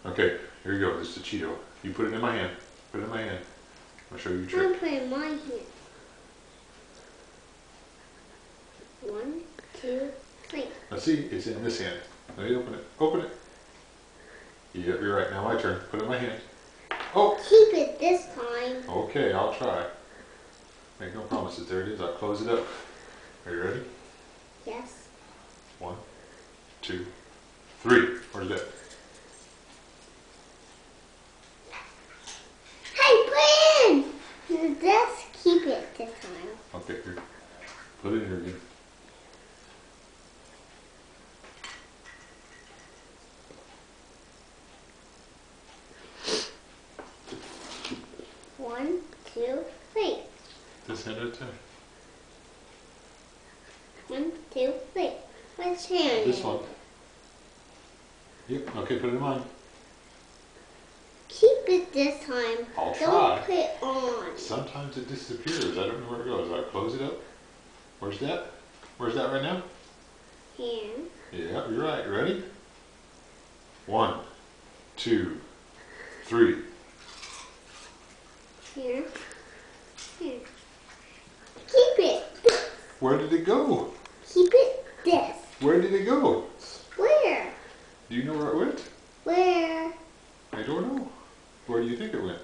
Okay, here you go. This is a Cheeto. You put it in my hand. Put it in my hand. I'll show you a trick. I'm putting my hand. 1, 2, 3. Let's see. It's in this hand. Let me open it. Open it. Yep, you're right. Now my turn. Put it in my hand. Oh! Keep it this time. Okay, I'll try. Make no promises. There it is. I'll close it up. Are you ready? Yes. 1, 2, 3. Where's that? Hey, put it in! Just keep it this time. Okay, here. Put it in here again. One, two, three. This hand at a time. 1, 2, 3. Which hand? This one. Yep. Okay, put it in mine. Keep it this time. I'll Don't try. put it on. Sometimes it disappears. I don't know where it goes. I close it up. Where's that? Where's that right now? Hand. Yeah, you're right. Ready? 1, 2, 3. Here. Here. Keep it. Where did it go? Keep it this. Where did it go? Where? Do you know where it went? Where? I don't know. Where do you think it went?